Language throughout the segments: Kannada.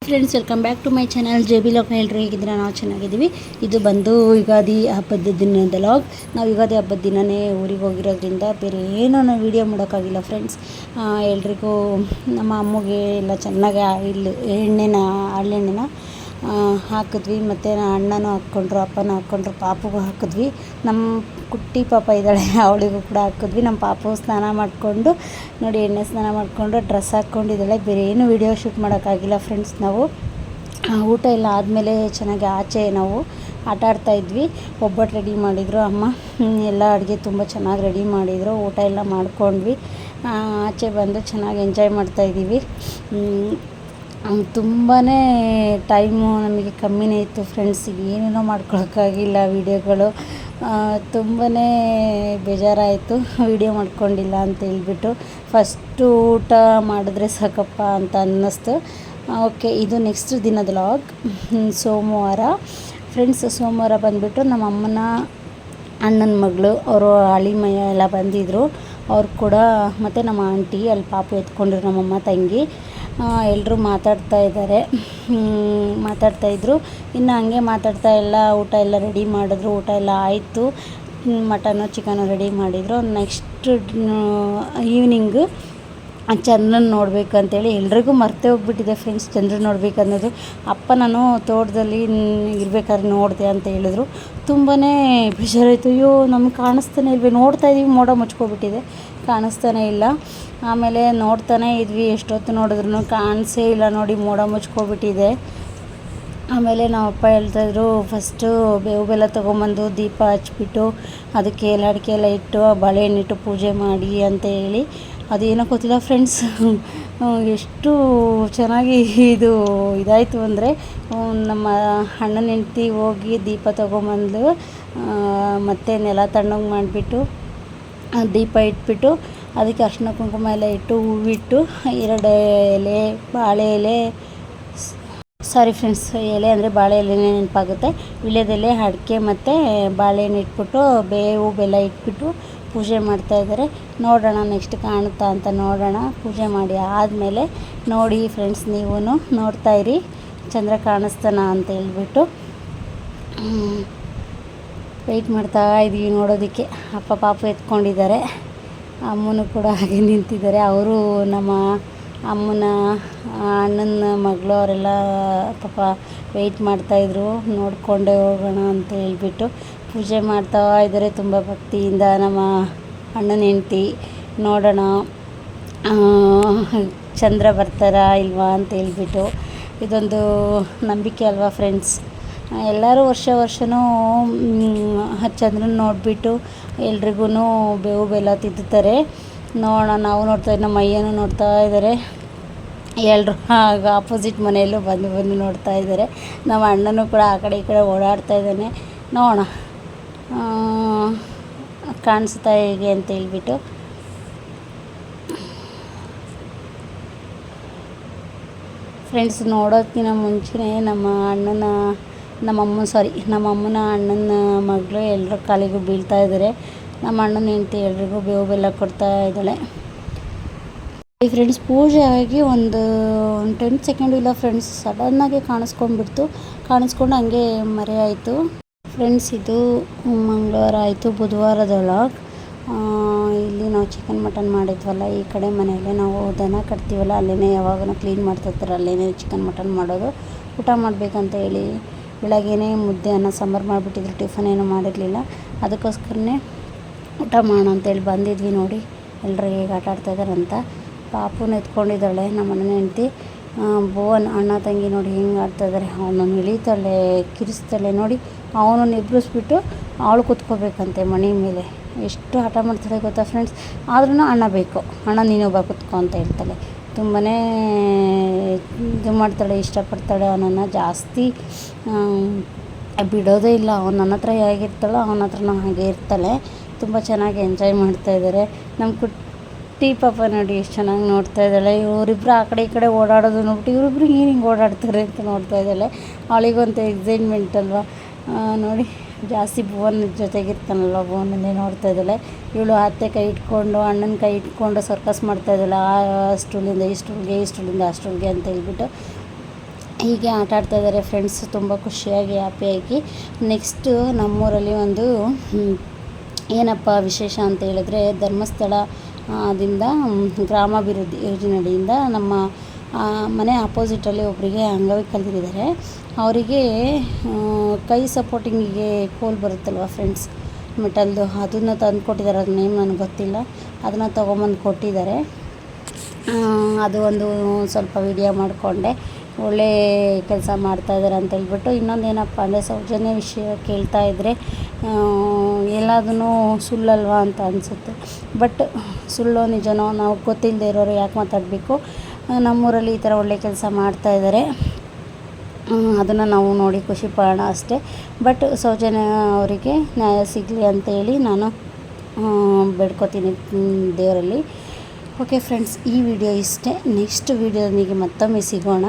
Friends, welcome back to my channel J B Loka. ಎಲ್ಲರೂ ಹೇಗಿದ್ದೀರಾ? ನಾವು ಚೆನ್ನಾಗಿದ್ದೀವಿ. ಇದು ಬಂದು ಯುಗಾದಿ ಹಬ್ಬದ ದಿನದ ಲಾಗ್. ನಾವು ಯುಗಾದಿ ಹಬ್ಬದ ದಿನವೇ ಊರಿಗೆ ಹೋಗಿರೋದ್ರಿಂದ ಬೇರೆ ಏನೋ ನಾವು ವೀಡಿಯೋ ಮಾಡೋಕ್ಕಾಗಿಲ್ಲ ಫ್ರೆಂಡ್ಸ್. ಎಲ್ರಿಗೂ ನಮ್ಮ ಅಮ್ಮಗೆ ಎಲ್ಲ ಚೆನ್ನಾಗಿ ಎಣ್ಣೆನ ಹರಳೆಣ್ಣೆನ ಹಾಕಿದ್ವಿ. ಮತ್ತು ಅಣ್ಣನೂ ಹಾಕ್ಕೊಂಡ್ರು, ಅಪ್ಪನೂ ಹಾಕ್ಕೊಂಡ್ರು, ಪಾಪುಗೂ ಹಾಕಿದ್ವಿ. ನಮ್ಮ ಕುಟ್ಟಿ ಪಾಪ ಇದ್ದಾಳೆ, ಅವಳಿಗೂ ಕೂಡ ಹಾಕಿದ್ವಿ. ನಮ್ಮ ಪಾಪು ಸ್ನಾನ ಮಾಡಿಕೊಂಡು ನೋಡಿ, ಎಣ್ಣೆ ಸ್ನಾನ ಮಾಡಿಕೊಂಡು ಡ್ರೆಸ್ ಹಾಕ್ಕೊಂಡಿದ್ದಾಳೆ. ಬೇರೆ ಏನು ವೀಡಿಯೋ ಶೂಟ್ ಮಾಡೋಕ್ಕಾಗಿಲ್ಲ ಫ್ರೆಂಡ್ಸ್. ನಾವು ಊಟ ಎಲ್ಲ ಆದಮೇಲೆ ಚೆನ್ನಾಗಿ ಆಚೆ ನಾವು ಆಟ ಆಡ್ತಾಯಿದ್ವಿ. ಒಬ್ಬಟ್ಟು ರೆಡಿ ಮಾಡಿದರು ಅಮ್ಮ, ಎಲ್ಲ ಅಡುಗೆ ತುಂಬ ಚೆನ್ನಾಗಿ ರೆಡಿ ಮಾಡಿದರು. ಊಟ ಎಲ್ಲ ಮಾಡ್ಕೊಂಡ್ವಿ. ಆಚೆ ಬಂದು ಚೆನ್ನಾಗಿ ಎಂಜಾಯ್ ಮಾಡ್ತಾಯಿದ್ದೀವಿ. ತುಂಬಾ ಟೈಮು ನಮಗೆ ಕಮ್ಮಿನೇ ಇತ್ತು ಫ್ರೆಂಡ್ಸ್. ಏನೇನೋ ಮಾಡ್ಕೊಳಕ್ಕಾಗಿಲ್ಲ ವೀಡಿಯೋಗಳು. ತುಂಬಾ ಬೇಜಾರಾಯಿತು ವೀಡಿಯೋ ಮಾಡ್ಕೊಂಡಿಲ್ಲ ಅಂತ ಹೇಳ್ಬಿಟ್ಟು. ಫಸ್ಟು ಊಟ ಮಾಡಿದ್ರೆ ಸಾಕಪ್ಪ ಅಂತ ಅನ್ನಿಸ್ತು. ಓಕೆ, ಇದು ನೆಕ್ಸ್ಟ್ ದಿನದ ಲಾಗ್. ಸೋಮವಾರ ಫ್ರೆಂಡ್ಸ್. ಸೋಮವಾರ ಬಂದುಬಿಟ್ಟು ನಮ್ಮ ಅಮ್ಮನ ಅಣ್ಣನ ಮಗಳು, ಅವರು ಅಳಿಮಯ್ಯ ಎಲ್ಲ ಬಂದಿದ್ದರು. ಅವ್ರು ಕೂಡ ಮತ್ತು ನಮ್ಮ ಆಂಟಿ ಅಲ್ಲಿ ಪಾಪು ಎತ್ಕೊಂಡ್ರು, ನಮ್ಮಮ್ಮ ತಂಗಿ ಎಲ್ಲರೂ ಮಾತಾಡ್ತಾಯಿದ್ರು. ಇನ್ನು ಹಂಗೆ ಮಾತಾಡ್ತಾ ಎಲ್ಲ ಊಟ ಎಲ್ಲ ರೆಡಿ ಮಾಡಿದ್ರು. ಊಟ ಎಲ್ಲ ಆಯಿತು. ಮಟನು ಚಿಕನು ರೆಡಿ ಮಾಡಿದರು. ನೆಕ್ಸ್ಟ್ ಈವ್ನಿಂಗು ಚಂದ್ರನ ನೋಡಬೇಕು ಅಂತೇಳಿ ಎಲ್ರಿಗೂ ಮರ್ತೇ ಹೋಗ್ಬಿಟ್ಟಿದೆ ಫ್ರೆಂಡ್ಸ್, ಚಂದ್ರನ ನೋಡ್ಬೇಕು ಅನ್ನೋದು. ಅಪ್ಪ ನಾನು ತೋಟದಲ್ಲಿ ಇರಬೇಕಾದ್ರೆ ನೋಡಿದೆ ಅಂತ ಹೇಳಿದ್ರು. ತುಂಬಾ ಬೇಜಾರಾಯಿತು. ಅಯ್ಯೋ, ನಮ್ಗೆ ಕಾಣಿಸ್ತಾನೆ ಇಲ್ವೇ, ನೋಡ್ತಾಯಿದ್ದೀವಿ, ಮೋಡ ಮುಚ್ಕೊಬಿಟ್ಟಿದೆ, ಕಾಣಿಸ್ತಾನೆ ಇಲ್ಲ. ಆಮೇಲೆ ನೋಡ್ತಾನೆ ಇದ್ವಿ, ಎಷ್ಟೊತ್ತು ನೋಡಿದ್ರು ಕಾಣಿಸೇ ಇಲ್ಲ ನೋಡಿ, ಮೋಡ ಮುಚ್ಕೊಬಿಟ್ಟಿದೆ. ಆಮೇಲೆ ನಮ್ಮ ಅಪ್ಪ ಹೇಳ್ತಾಯಿದ್ರು, ಫಸ್ಟು ಬೇವು ಬೆಲ್ಲ ತೊಗೊಂಬಂದು ದೀಪ ಹಚ್ಬಿಟ್ಟು ಅದಕ್ಕೆ ಎಲ್ಲ ಅಡಿಕೆ ಎಲ್ಲ ಇಟ್ಟು ಬಾಳೆಹಣ್ಣಿಟ್ಟು ಪೂಜೆ ಮಾಡಿ ಅಂತ ಹೇಳಿ. ಅದೇನೋ ಗೊತ್ತಿಲ್ಲ ಫ್ರೆಂಡ್ಸ್, ಎಷ್ಟು ಚೆನ್ನಾಗಿ ಇದಾಯಿತು ಅಂದರೆ, ನಮ್ಮ ಅಣ್ಣನ ಹೆಂಡ್ತಿ ಹೋಗಿ ದೀಪ ತೊಗೊಂಬಂದು ಮತ್ತು ನೆಲ ತಣ್ಣಗೆ ಮಾಡಿಬಿಟ್ಟು ದೀಪ ಇಟ್ಬಿಟ್ಟು ಅದಕ್ಕೆ ಅರಿಶಿನ ಕುಂಕುಮ ಎಲ್ಲ ಇಟ್ಟು ಹೂವಿಟ್ಟು 2 ಎಲೆ ಬಾಳೆ ಎಲೆ, ಸಾರಿ ಫ್ರೆಂಡ್ಸ್, ಎಲೆ ಅಂದರೆ ಬಾಳೆ ಎಲೆನೇ ನೆನಪಾಗುತ್ತೆ. ವೀಳ್ಯದೆಲೆ, ಅಡಿಕೆ ಮತ್ತು ಬಾಳೆಹಣ್ಣು ಇಟ್ಬಿಟ್ಟು ಬೇವು ಬೆಲ್ಲ ಇಟ್ಬಿಟ್ಟು ಪೂಜೆ ಮಾಡ್ತಾಯಿದ್ದಾರೆ. ನೋಡೋಣ ನೆಕ್ಸ್ಟ್ ಕಾಣುತ್ತಾ ಅಂತ ನೋಡೋಣ. ಪೂಜೆ ಮಾಡಿ ಆದಮೇಲೆ ನೋಡಿ ಫ್ರೆಂಡ್ಸ್, ನೀವು ನೋಡ್ತಾಯಿರಿ ಚಂದ್ರ ಕಾಣಿಸ್ತಾನ ಅಂತ ಹೇಳ್ಬಿಟ್ಟು ವೆಯ್ಟ್ ಮಾಡ್ತಾ ಇದ್ದೀವಿ ನೋಡೋದಕ್ಕೆ. ಅಪ್ಪ ಪಾಪು ಎತ್ಕೊಂಡಿದ್ದಾರೆ, ಅಮ್ಮನೂ ಕೂಡ ಹಾಗೆ ನಿಂತಿದ್ದಾರೆ. ಅವರು ನಮ್ಮ ಅಮ್ಮನ ಅಣ್ಣನ ಮಗಳು ಅವರೆಲ್ಲ ಪಾಪ ವೆಯ್ಟ್ ಮಾಡ್ತಾಯಿದ್ರು, ನೋಡಿಕೊಂಡೇ ಹೋಗೋಣ ಅಂತ ಹೇಳ್ಬಿಟ್ಟು. ಪೂಜೆ ಮಾಡ್ತಾ ಇದ್ದಾರೆ ತುಂಬ ಭಕ್ತಿಯಿಂದ ನಮ್ಮ ಅಣ್ಣನ ಹೆಂಡ್ತಿ. ನೋಡೋಣ ಚಂದ್ರ ಬರ್ತಾರಾ ಇಲ್ವಾ ಅಂತ ಹೇಳ್ಬಿಟ್ಟು. ಇದೊಂದು ನಂಬಿಕೆ ಅಲ್ವಾ ಫ್ರೆಂಡ್ಸ್. ಎಲ್ಲರೂ ವರ್ಷವೂ ಚಂದ್ರನ ನೋಡಿಬಿಟ್ಟು ಎಲ್ರಿಗೂ ಬೇವು ಬೆಲ್ಲ ತಿದ್ದುತ್ತಾರೆ. ನೋಡೋಣ, ನಾವು ನಮ್ಮ ಅಯ್ಯನೂ ನೋಡ್ತಾ ಇದ್ದಾರೆ. ಎಲ್ಲರೂ ಆಗ ಆಪೋಸಿಟ್ ಮನೆಯಲ್ಲೂ ಬಂದು ನೋಡ್ತಾ ಇದ್ದಾರೆ. ನಮ್ಮ ಅಣ್ಣನೂ ಕೂಡ ಆ ಕಡೆ ಈ ಕಡೆ ಓಡಾಡ್ತಾ ಇದ್ದಾನೆ. ನೋಡೋಣ ಕಾಣಿಸ್ತಾ ಹೇಗೆ ಅಂತ ಹೇಳ್ಬಿಟ್ಟು. ಫ್ರೆಂಡ್ಸ್, ನೋಡೋದಕ್ಕಿಂತ ಮುಂಚೆ ನಮ್ಮ ಅಮ್ಮನ ಅಣ್ಣನ ಮಗಳು ಎಲ್ಲರ ಕಾಲಿಗೂ ಬೀಳ್ತಾ ಇದ್ದಾರೆ. ನಮ್ಮ ಅಣ್ಣನ ಹೆಂಡ್ತಿ ಎಲ್ರಿಗೂ ಬೇವು ಬೆಲ್ಲ ಕೊಡ್ತಾ ಇದ್ದಾಳೆ. ಫ್ರೆಂಡ್ಸ್, ಪೂಜೆ ಆಗಿ ಒಂದು 10 ಸೆಕೆಂಡು ಇಲ್ಲ ಫ್ರೆಂಡ್ಸ್, ಸಡನ್ನಾಗಿ ಕಾಣಿಸ್ಕೊಂಡು ಹಂಗೆ ಮರೆಯಾಯಿತು ಫ್ರೆಂಡ್ಸ್. ಇದು ಮಂಗಳವಾರ ಆಯಿತು. ಬುಧವಾರದ ಲಾಗ್. ಇಲ್ಲಿ ನಾವು ಚಿಕನ್ ಮಟನ್ ಮಾಡಿದ್ವಲ್ಲ, ಈ ಕಡೆ ಮನೆಯಲ್ಲೇ ನಾವು ದನ ಕಟ್ತೀವಲ್ಲ, ಅಲ್ಲೇ ಯಾವಾಗಲೂ ಕ್ಲೀನ್ ಮಾಡ್ತಿರ್ತಾರೆ, ಅಲ್ಲೇ ಚಿಕನ್ ಮಟನ್ ಮಾಡೋದು. ಊಟ ಮಾಡಬೇಕಂತ ಹೇಳಿ ಬೆಳಗ್ಗೆನೇ ಮುದ್ದೆ ಅನ್ನ ಸಾಂಬಾರು ಮಾಡಿಬಿಟ್ಟಿದ್ರು. ಟಿಫನ್ ಏನೂ ಮಾಡಿರಲಿಲ್ಲ, ಅದಕ್ಕೋಸ್ಕರನೇ ಊಟ ಮಾಡೋಣ ಅಂತೇಳಿ ಬಂದಿದ್ವಿ. ನೋಡಿ ಎಲ್ಲರೂ ಹೇಗೆ ಆಟ ಆಡ್ತಾಯಿದ್ದಾರೆ ಅಂತ. ಪಾಪುನ ಎತ್ಕೊಂಡಿದ್ದಾಳೆ ನಮ್ಮ ಅಣ್ಣನ ಹೆಂಡ್ತಿ. ಭುವನ್ ಅಣ್ಣ ತಂಗಿ ನೋಡಿ ಹೆಂಗೆ ಆಡ್ತಾಯಿದ್ದಾರೆ. ಅವನನ್ನು ಇಳಿತಾಳೆ, ಕಿರಿಸ್ತಾಳೆ ನೋಡಿ. ಅವನನ್ನು ಎಬ್ಬಿಸ್ಬಿಟ್ಟು ಅವಳು ಕೂತ್ಕೋಬೇಕಂತೆ ಮಣಿ ಮೇಲೆ. ಎಷ್ಟು ಹಠ ಮಾಡ್ತಾಳೆ ಗೊತ್ತಾ ಫ್ರೆಂಡ್ಸ್. ಆದ್ರೂ ಅಣ್ಣ ಬೇಕು, ಅಣ್ಣ ನೀನು ಬಾ ಕೂತ್ಕೊ ಅಂತ ಹೇಳ್ತಾಳೆ. ತುಂಬಾ ಇದು ಮಾಡ್ತಾಳೆ, ಇಷ್ಟಪಡ್ತಾಳೆ ಅವನನ್ನು. ಜಾಸ್ತಿ ಬಿಡೋದೇ ಇಲ್ಲ. ಅವನು ನನ್ನ ಹತ್ರ ಹೇಗಿರ್ತಾಳೋ ಅವನ ಹತ್ರನೂ ಹಾಗೆ ಇರ್ತಾಳೆ. ತುಂಬ ಚೆನ್ನಾಗಿ ಎಂಜಾಯ್ ಮಾಡ್ತಾಯಿದ್ದಾರೆ. ನಮ್ಮ ಕುಟ್ಟಿ ಪಾಪ ನೋಡಿ ಎಷ್ಟು ಚೆನ್ನಾಗಿ ನೋಡ್ತಾ ಇದ್ದಾಳೆ. ಇವರಿಬ್ಬರು ಆ ಕಡೆ ಈ ಕಡೆ ಓಡಾಡೋದು ನೋಡ್ಬಿಟ್ಟು ಇವರಿಬ್ರು ಏನು ಹಿಂಗೆ ಓಡಾಡ್ತಾರೆ ಅಂತ ನೋಡ್ತಾ ಇದ್ದಾಳೆ. ಅವಳಿಗಂತೂ ಎಕ್ಸೈಟ್ಮೆಂಟ್ ಅಲ್ವಾ. ನೋಡಿ, ಜಾಸ್ತಿ ಭುವನ್ ಜೊತೆಗಿರ್ತಾನಲ್ವ, ಭುವನನ್ನೇ ನೋಡ್ತಾ ಇದ್ದಾಳೆ. ಇವಳು ಅತ್ತೆ ಕೈ ಇಟ್ಕೊಂಡು ಅಣ್ಣನ ಕೈ ಇಟ್ಕೊಂಡು ಸರ್ಕಸ್ ಮಾಡ್ತಾ ಇದ್ದಾಳೆ. ಆ ಸ್ಟೂಲಿಂದ ಈ ಸ್ಟೂಲ್ಗೆ, ಈ ಸ್ಟೂಲಿಂದ ಆ ಸ್ಟೂಲ್ಗೆ ಅಂತ ಹೇಳ್ಬಿಟ್ಟು ಹೀಗೆ ಆಟ ಆಡ್ತಾಯಿದ್ದಾರೆ ಫ್ರೆಂಡ್ಸ್, ತುಂಬ ಖುಷಿಯಾಗಿ ಹ್ಯಾಪಿಯಾಗಿ. ನೆಕ್ಸ್ಟು ನಮ್ಮೂರಲ್ಲಿ ಒಂದು ಏನಪ್ಪ ವಿಶೇಷ ಅಂತ ಹೇಳಿದ್ರೆ, ಧರ್ಮಸ್ಥಳ ದಿಂದ ಗ್ರಾಮಾಭಿವೃದ್ಧಿ ಯೋಜನೆಯಿಂದ ನಮ್ಮ ಮನೆ ಅಪೋಸಿಟಲ್ಲಿ ಒಬ್ಬರಿಗೆ ಅಂಗವಿಕಲರಿದ್ದಾರೆ. ಅವರಿಗೆ ಕೈ ಸಪೋರ್ಟಿಂಗಿಗೆ ಕೋಲ್ ಬರುತ್ತಲ್ವ ಫ್ರೆಂಡ್ಸ್, ಮೆಟಲ್ದು, ಅದನ್ನು ತಂದು ಕೊಟ್ಟಿದ್ದಾರೆ. ಅದು ನೇಮ್ ನನಗೆ ಗೊತ್ತಿಲ್ಲ, ಅದನ್ನು ತೊಗೊಂಬಂದು ಕೊಟ್ಟಿದ್ದಾರೆ. ಅದು ಒಂದು ಸ್ವಲ್ಪ ವಿಡಿಯೋ ಮಾಡಿಕೊಂಡೆ. ಒಳ್ಳೆ ಕೆಲಸ ಮಾಡ್ತಾಯಿದ್ದಾರೆ ಅಂತೇಳ್ಬಿಟ್ಟು. ಇನ್ನೊಂದು ಏನಪ್ಪ ಅಂದರೆ, ಸೌಜನ್ಯ ವಿಷಯ ಕೇಳ್ತಾಯಿದ್ರೆ ಎಲ್ಲದೂ ಸುಳ್ಳಲ್ವಾ ಅಂತ ಅನಿಸುತ್ತೆ. ಬಟ್ ಸುಳ್ಳೋ ನಿಜನೋ ನಾವು ಗೊತ್ತಿಲ್ಲದೆ ಇರೋರು ಯಾಕೆ ಮಾತಾಡಬೇಕು. ನಮ್ಮೂರಲ್ಲಿ ಈ ಥರ ಒಳ್ಳೆ ಕೆಲಸ ಮಾಡ್ತಾಯಿದ್ದಾರೆ, ಅದನ್ನು ನಾವು ನೋಡಿ ಖುಷಿ ಪಡೋಣ ಅಷ್ಟೇ. ಬಟ್ ಸೌಜನ್ಯ ಅವರಿಗೆ ನ್ಯಾಯ ಸಿಗಲಿ ಅಂತೇಳಿ ನಾನು ಬೇಡ್ಕೋತೀನಿ ದೇವರಲ್ಲಿ. ಓಕೆ ಫ್ರೆಂಡ್ಸ್, ಈ ವಿಡಿಯೋ ಇಷ್ಟೇ. ನೆಕ್ಸ್ಟ್ ವಿಡಿಯೋನಿಗೆ ಮತ್ತೊಮ್ಮೆ ಸಿಗೋಣ.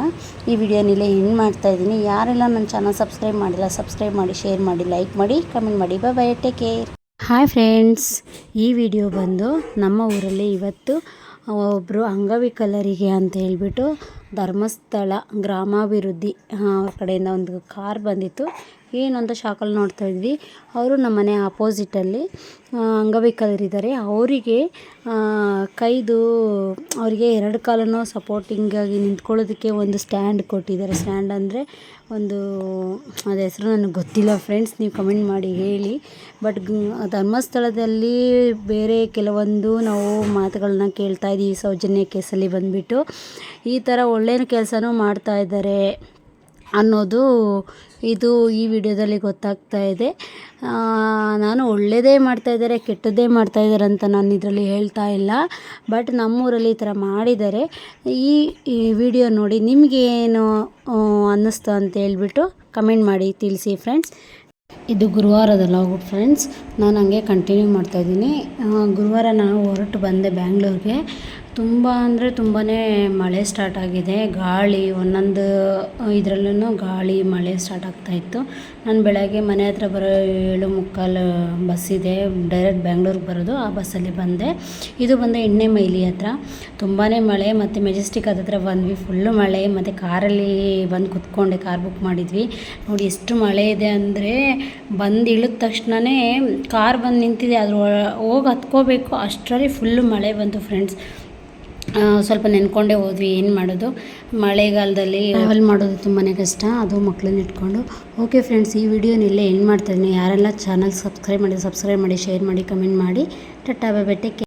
ಈ ವಿಡಿಯೋನಿಲ್ಲೇ ಎಂಡ್ ಮಾಡ್ತಾಯಿದ್ದೀನಿ. ಯಾರೆಲ್ಲ ನನ್ನ ಚಾನಲ್ ಸಬ್ಸ್ಕ್ರೈಬ್ ಮಾಡಿಲ್ಲ, ಸಬ್ಸ್ಕ್ರೈಬ್ ಮಾಡಿ, ಶೇರ್ ಮಾಡಿ, ಲೈಕ್ ಮಾಡಿ, ಕಮೆಂಟ್ ಮಾಡಿ. By, take care. Hi friends, ಈ ವಿಡಿಯೋ ಬಂದು ನಮ್ಮ ಊರಲ್ಲಿ ಇವತ್ತು ಒಬ್ಬರು ಅಂಗವಿಕಲರಿಗೆ ಅಂತ ಹೇಳ್ಬಿಟ್ಟು ಧರ್ಮಸ್ಥಳ ಗ್ರಾಮಾಭಿವೃದ್ಧಿ ಅವ್ರ ಕಡೆಯಿಂದ ಒಂದು ಕಾರ್ ಬಂದಿತ್ತು. ಏನು ಅಂತ ಶಾಕಲ್ಲಿ ನೋಡ್ತಾ ಇದ್ವಿ. ಅವರು ನಮ್ಮ ಮನೆ ಆಪೋಸಿಟಲ್ಲಿ ಅಂಗವಿಕಲರಿದ್ದಾರೆ. ಅವರಿಗೆ ಕೈದು ಅವರಿಗೆ 2 ಕಾಲನ್ನು ಸಪೋರ್ಟಿಂಗಾಗಿ ನಿಂತ್ಕೊಳ್ಳೋದಕ್ಕೆ ಒಂದು ಸ್ಟ್ಯಾಂಡ್ ಕೊಟ್ಟಿದ್ದಾರೆ. ಸ್ಟ್ಯಾಂಡ್ ಅಂದರೆ ಒಂದು ಅದು ಹೆಸರು ನನಗೆ ಗೊತ್ತಿಲ್ಲ ಫ್ರೆಂಡ್ಸ್, ನೀವು ಕಮೆಂಟ್ ಮಾಡಿ ಹೇಳಿ. ಬಟ್ ಧರ್ಮಸ್ಥಳದಲ್ಲಿ ಬೇರೆ ಕೆಲವೊಂದು ನಾವು ಮಾತುಗಳನ್ನ ಕೇಳ್ತಾ ಇದ್ದೀವಿ. ಸೌಜನ್ಯ ಕೇಸಲ್ಲಿ ಬಂದುಬಿಟ್ಟು ಈ ಥರ ಒಳ್ಳೆಯ ಕೆಲಸನೂ ಮಾಡ್ತಾಯಿದ್ದಾರೆ ಅನ್ನೋದು ಇದು ಈ ವಿಡಿಯೋದಲ್ಲಿ ಗೊತ್ತಾಗ್ತಾ ಇದೆ. ನಾನು ಒಳ್ಳೆಯದೇ ಮಾಡ್ತಾಯಿದ್ದಾರೆ, ಕೆಟ್ಟದ್ದೇ ಮಾಡ್ತಾಯಿದ್ದಾರೆ ಅಂತ ನಾನು ಇದರಲ್ಲಿ ಹೇಳ್ತಾ ಇಲ್ಲ. ಬಟ್ ನಮ್ಮೂರಲ್ಲಿ ಈ ಥರ ಮಾಡಿದ್ದಾರೆ. ಈ ವಿಡಿಯೋ ನೋಡಿ ನಿಮಗೇನು ಅನ್ನಿಸ್ತು ಅಂತ ಹೇಳ್ಬಿಟ್ಟು ಕಮೆಂಟ್ ಮಾಡಿ ತಿಳಿಸಿ ಫ್ರೆಂಡ್ಸ್. ಇದು ಗುರುವಾರದ ಲಾಗ್ ಫ್ರೆಂಡ್ಸ್, ನಾನು ಹಂಗೆ ಕಂಟಿನ್ಯೂ ಮಾಡ್ತಾಯಿದ್ದೀನಿ. ಗುರುವಾರ ನಾನು ಹೊರಟು ಬಂದೆ ಬ್ಯಾಂಗ್ಳೂರಿಗೆ. ತುಂಬ ಅಂದರೆ ತುಂಬಾ ಮಳೆ ಸ್ಟಾರ್ಟ್ ಆಗಿದೆ. ಗಾಳಿ ಒಂದೊಂದು ಇದರಲ್ಲೂ ಗಾಳಿ ಮಳೆ ಸ್ಟಾರ್ಟ್ ಆಗ್ತಾಯಿತ್ತು. ನಾನು ಬೆಳಗ್ಗೆ ಮನೆ ಹತ್ರ ಬರೋ 7:45 ಬಸ್ಸಿದೆ ಡೈರೆಕ್ಟ್ ಬ್ಯಾಂಗ್ಳೂರಿಗೆ ಬರೋದು, ಆ ಬಸ್ಸಲ್ಲಿ ಬಂದೆ. ಇದು ಬಂದು ಎಣ್ಣೆ ಮೈಲಿ ಹತ್ರ ತುಂಬಾ ಮಳೆ, ಮತ್ತು ಮೆಜೆಸ್ಟಿಕ್ ಹತ್ರ ಬಂದ್ವಿ, ಫುಲ್ಲು ಮಳೆ. ಮತ್ತು ಕಾರಲ್ಲಿ ಬಂದು ಕುತ್ಕೊಂಡೆ, ಕಾರ್ ಬುಕ್ ಮಾಡಿದ್ವಿ. ನೋಡಿ ಎಷ್ಟು ಮಳೆ ಇದೆ ಅಂದರೆ, ಬಂದು ಇಳಿದ ತಕ್ಷಣವೇ ಕಾರ್ ಬಂದು ನಿಂತಿದೆ, ಅದ್ರ ಹೋಗಿ ಹತ್ಕೋಬೇಕು ಅಷ್ಟರಲ್ಲಿ ಫುಲ್ಲು ಮಳೆ ಬಂತು ಫ್ರೆಂಡ್ಸ್. ಸ್ವಲ್ಪ ನೆನ್ಕೊಂಡೇ ಹೋದ್ವಿ, ಏನು ಮಾಡೋದು, ಮಳೆಗಾಲದಲ್ಲಿ ಟ್ರಾವೆಲ್ ಮಾಡೋದು ತುಂಬಾ ಕಷ್ಟ, ಅದು ಮಕ್ಕಳನ್ನ ಇಟ್ಕೊಂಡು. ಓಕೆ ಫ್ರೆಂಡ್ಸ್, ಈ ವಿಡಿಯೋನಿಲ್ಲೇ ಎಂಡ್ ಮಾಡ್ತಾಯಿದ್ದೀನಿ. ಯಾರೆಲ್ಲ ಚಾನಲ್ ಸಬ್ಸ್ಕ್ರೈಬ್ ಮಾಡಿ, ಶೇರ್ ಮಾಡಿ, ಕಮೆಂಟ್ ಮಾಡಿ. Tata, bye bye, take care.